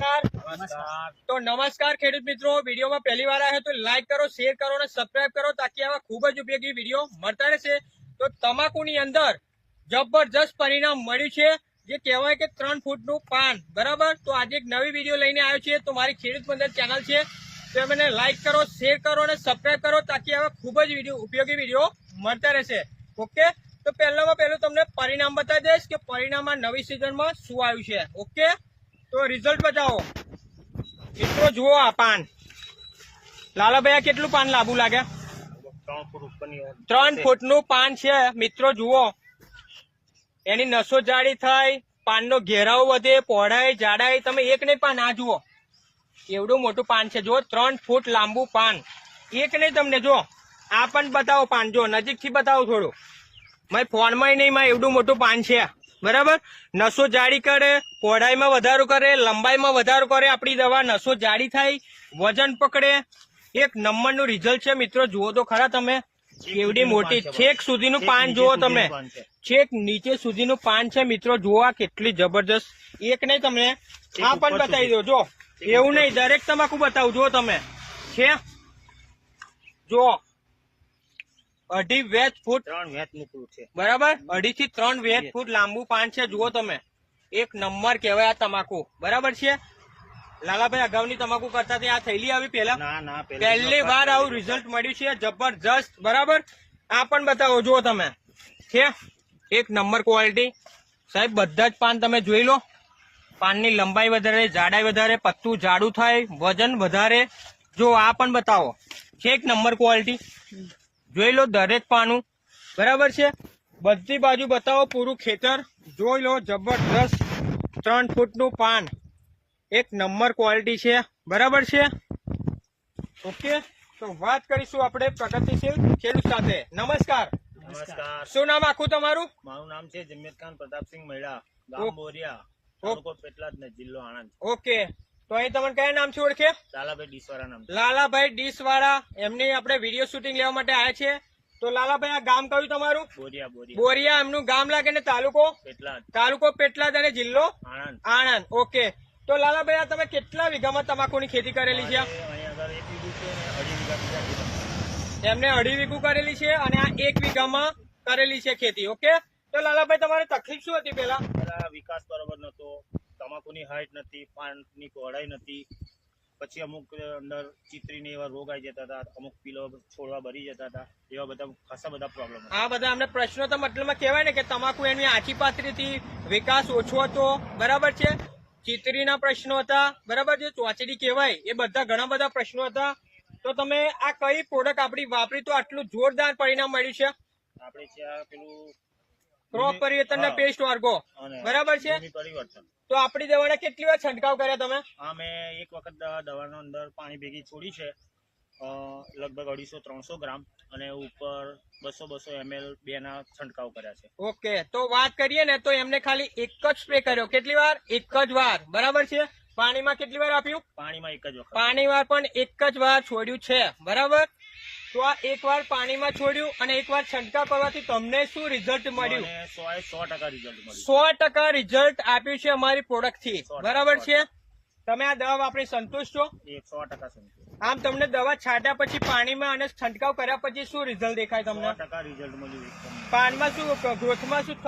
તો નમસ્કાર ખેડૂત મિત્રો, વિડીયોમાં પહેલી વાર આવ્યા તો લાઈક કરો, શેર કરો અને સબસ્ક્રાઇબ કરો તાકી આવા ખૂબ જ ઉપયોગી વિડીયો મળતા રહેશે। તો તમાકુની અંદર જબરજસ્ત પરિણામ મળ્યું છે, જે કહેવાય કે 3 ફૂટનું પાન, બરાબર। તો આજે એક નવી વિડીયો લઈને આવ્યો છે। તો મારી ખેડૂત બંધન ચેનલ છે, તો મને લાઈક કરો, શેર કરો અને સબસ્ક્રાઇબ કરો તાકી આવા ખૂબ જ ઉપયોગી વિડીયો મળતા રહેશે। ઓકે, તો પહેલામાં પહેલું તમને પરિણામ બતાવી દઈશ કે પરિણામમાં નવી સિઝનમાં શું આવ્યું છે। ઓકે, તો રિઝલ્ટ બતાવો મિત્રો। જુઓ આ પાન, લાલાભાઈ કેટલું પાન લાંબુ લાગે? 3 ફૂટનું પાન છે મિત્રો। જુઓ એની નસો જાડી થાય, પાનનો ઘેરાવો વધે, પહોળાઈ જાડાઈ, તમે એક નહીં પાન આ જુઓ એવડું મોટું પાન છે। જો 3 ફૂટ લાંબુ પાન, એક નહીં તમને જો આ પણ બતાવો પાન, જો નજીકથી બતાવો થોડું, મેં ફોનમાં નહીં, માં એવડું મોટું પાન છે, બરાબર। નસો જાડી કરે, પહોળાઈમાં વધારો કરે, લંબાઈમાં વધારો કરે, આપણી દવા નસો જાડી થાય, વજન પકડે, એક નંબરનું રિઝલ્ટ છે મિત્રો। જુઓ તો ખરા તમે, કેવડી મોટી છેક સુધીનું પાન જુઓ તમે, છેક નીચે સુધીનું પાન છે મિત્રો। જુઓ આ કેટલી જબરજસ્ત, એક નહીં તમને આ પણ બતાવી દો, જો એવું નહીં દરેક તમાકુ બતાવું, જુઓ તમે છે, જુઓ 2.5 ફૂટ 3 વેચ નીકળ્યું છે, બરાબર। 2.5 થી 3 વેચ ફૂટ લાંબુ પાન છે। જુઓ તમે, એક નંબર કહેવાય આ તમાકુ, બરાબર છે। લાલાભાઈ અગાઉની તમાકુ કરતા આ થયેલી આવી પહેલા? ના, પહેલી વાર આવું રિઝલ્ટ મળ્યું છે, જબરજસ્ત, બરાબર। આ પણ બતાવો, જુઓ તમે છે એક નંબર ક્વોલિટી સાહેબ। બધા જ પાન તમે જોઈ લો, પાનની લંબાઈ વધારે, જાડાઈ વધારે, પત્તું જાડું થાય, વજન વધારે। જો આ પણ બતાવો, છે એક નંબર ક્વોલિટી, જોઈ લો દરેક પાનું, બરાબર છે। બધી બાજુ બતાવો પૂરું ખેતર, જોઈ લો જબરદસ્ત 3 ફૂટનું પાન, એક નંબર ક્વોલિટી છે, બરાબર છે। ઓકે, તો વાત કરીશું આપણે પ્રગતિશીલ ખેડૂત સાથે। નમસ્કાર। શું નામ આખું તમારું? મારું નામ છે જમીર ખાન પ્રતાપસિંહ મૈડા, ગામ બોરિયા, તાલુકો પેટલાદ ને જિલ્લો આણંદ। ઓકે, તો અહીં તમને કયા નામથી ઓળખે? લાલાભાઈ ડીસવાળા નામ। લાલાભાઈ ડીસવાળા, એમની આપણે વિડીયો શૂટિંગ લેવા માટે આવ્યા છે। તો લાલાભાઈ આ ગામ કયું તમારું? બોરિયા। બોરિયા એમનું ગામ લાગે ને તાલુકો પેટલાદ? તાલુકો પેટલાદ અને જિલ્લો આણંદ। આણંદ। ઓકે, તો લાલાભાઈ આ તમે કેટલા વીઘામાં તમાકુની ખેતી કરેલી છે? એમને 2.5 વીઘું કરેલી છે અને આ 1 વીઘામાં કરેલી છે ખેતી। ઓકે, તો લાલાભાઈ તમારી તકલીફ શું હતી પેલા? વિકાસ બરોબર નતો, તમાકુની હાઈટ નથી, પાનની પહોળાઈ નથી, પછી અમુક અંદર ચીતરીને એવા રોગ આવી જતા હતા, અમુક પીલો છોડવા ભરી જતા હતા, એવા બધા ખાસા બધા પ્રોબ્લેમ। આ બધા અમને પ્રશ્નો તો મતલબમાં કહેવાય ને કે તમાકુ એની આછી પાતળીથી વિકાસ ઓછો હતો, બરાબર છે। ચીતરીના પ્રશ્નો હતા, બરાબર, જે ચોચડી કહેવાય, એ બધા ઘણા બધા પ્રશ્નો હતા। તો તમે આ કઈ પ્રોડક્ટ આપણી વાપરી તો આટલું જોરદાર પરિણામ મળ્યું છે? આપણે ત્યાં પેલું ક્રોપ પરિવર્તન પેસ્ટ વર્ગો, બરાબર છે। પરિવર્તન તો આપણી દવાના કેટલી વાર છંટકાવ કર્યા તમે? હા, મેં એક વખત દવાનો અંદર પાણી ભેગી છોડી છે, લગભગ 250-300 ગ્રામ, અને ઉપર 200-200 ml 2 ના છંટકાવ કર્યા છે। ઓકે, તો વાત કરીએ ને તો એમને ખાલી એક જ સ્પ્રે કર્યો, કેટલી વાર? એક જ વાર, બરાબર છે। પાણીમાં કેટલી વાર આપ્યું? પાણીમાં એક જ વખત, પાણીમાં પણ એક જ વાર છોડ્યું છે, બરાબર। તો આ એક વાર પાણીમાં છોડ્યું અને એક વાર છંટકાવ કરવાથી તમને શું રિઝલ્ટ મળ્યું? 100% રિઝલ્ટ મળ્યું, 100% રિઝલ્ટ આપ્યું છે અમારી પ્રોડક્ટ થી, બરાબર છે। તમે આ દવા વાપરી સંતુષ્ટ છો? 100% સંતુષ્ટ। આમ તમને દવા છાંટ્યા પછી પાણીમાં અને છંટકાવ કર્યા પછી શું રિઝલ્ટ દેખાય તમને? 100% રિઝલ્ટ મળ્યું। પાનમાં શું, ગ્રોથમાં શું